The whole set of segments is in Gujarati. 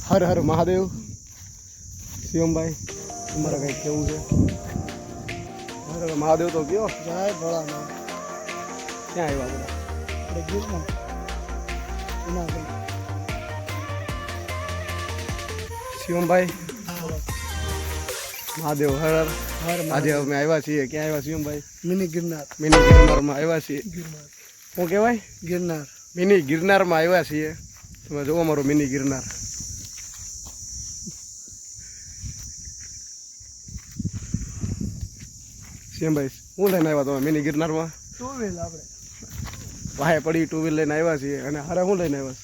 હર હર મહાદેવ. શિવમભાઈ તમારે કંઈક કેવું છે? હર હર મહાદેવ તો કયો. જય ભોળાનાથ. ક્યાં આવ્યા આપણે? ગીરમાં જુનાગઢ. શિવમભાઈ મહાદેવ હર હર. હર આજે અમે આવ્યા છીએ. ક્યાં આવ્યા શિવમભાઈ? મિની ગિરનાર. મિની ગિરનારમાં આવ્યા છીએ. ગિરનાર શું કહેવાય? ગિરનાર. મિની ગિરનારમાં આવ્યા છીએ. તમે જોવો અમારો મિની ગિરનાર. શિવમભાઈ શું લઈને આવ્યા તમે મિની ગિરનારમાં? ટુ વ્હીલ આપણે વાહે પડી ટુ વ્હીલ લઈને આવ્યા છીએ. અને હારે શું લઈને આવ્યા?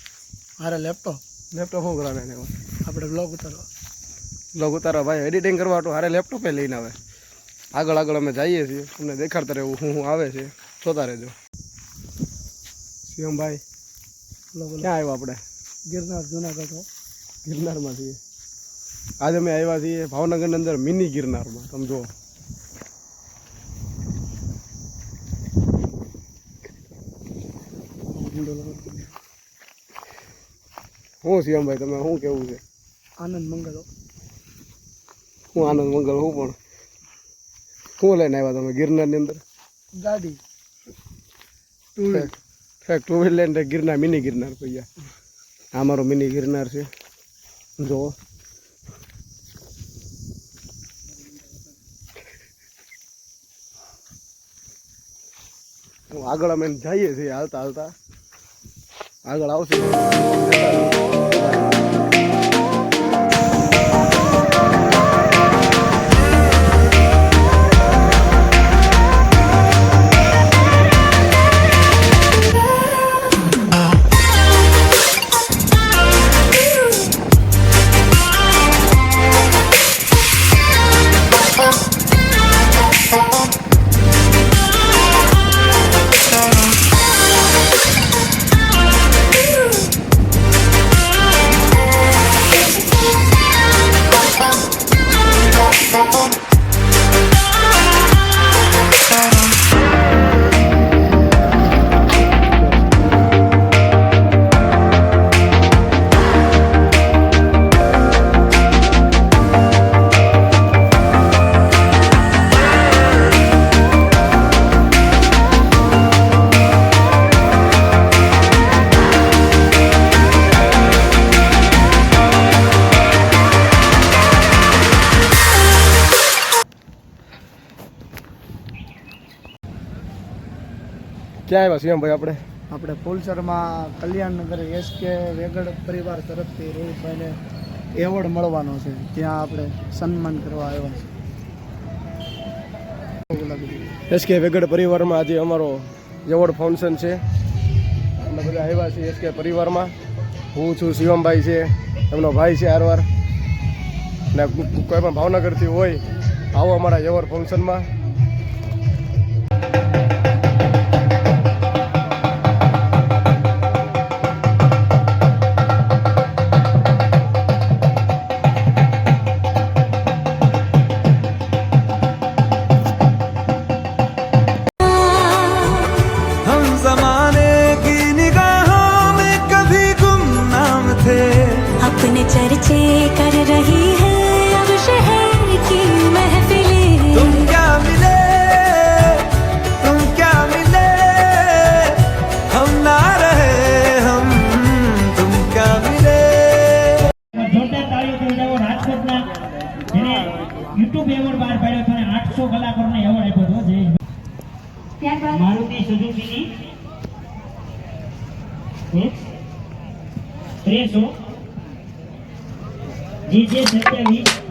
હારે લેપટોપ. લેપટોપ શું કરવા લઈને આવ્યા? આપણે બ્લોગ ઉતારવા. બ્લોગ ઉતારવા ભાઈ એડિટિંગ કરવા તો હારે લેપટોપે લઈને આવે. આગળ આગળ અમે જઈએ છીએ. તમને દેખાડતા રહેવું શું શું આવે છે. જોતા રહેજો. શિવમભાઈ ક્યાં આવ્યા આપણે? ગિરનાર જુનાગઢ. ગિરનારમાં છીએ. આજે અમે આવ્યા છીએ ભાવનગરની અંદર મિની ગિરનારમાં. તમે જુઓ. શું શિવમભાઈ તમે શું કેવું છે? આનંદ મંગળ. હું આનંદ મંગળ હું પણ શું લઈને આવ્યા તમે ગિરનારની અંદર? ગાડી. Two wheel. ટુ વ્હીલ લઈને ગિરનાર મિની ગિરનાર પૈયા. આ મારો મિની ગિરનાર છે. જુઓ. આગળ અમે જઈએ છીએ હાલતા હાલતા. આગળ આવશે. ક્યાં આવ્યા શિવમભાઈ આપણે? આપણે ફૂલસરમાં કલ્યાણનગર SK વેગડ પરિવાર તરફથી રોહિતભાઈને એવોર્ડ મળવાનો છે. ત્યાં આપણે સન્માન કરવા આવ્યા છે. SK વેગડ પરિવારમાં આજે અમારો એવોર્ડ ફંક્શન છે. અમે બધા આવ્યા છીએ SK પરિવારમાં. હું છું શિવમભાઈ છે, એમનો ભાઈ છે આરવાર. ને કોઈ પણ ભાવનગરથી હોય આવો અમારા એવોર્ડ ફંક્શનમાં. अपने चर्चे कर रही है अब शहर की महफिलें. तुम क्या मिले हम ना रहे हम तुम क्या मिले. જોરદાર તાળીઓ થઈ જાવ. રાજકોટના જેને YouTube એવોર્ડ બહાર પાડ્યો હતો અને 800 કલાકારોને એવોર્ડ આપ્યો હતો. જય મારુતિ સુઝુકીની પ્રેસો GJ 27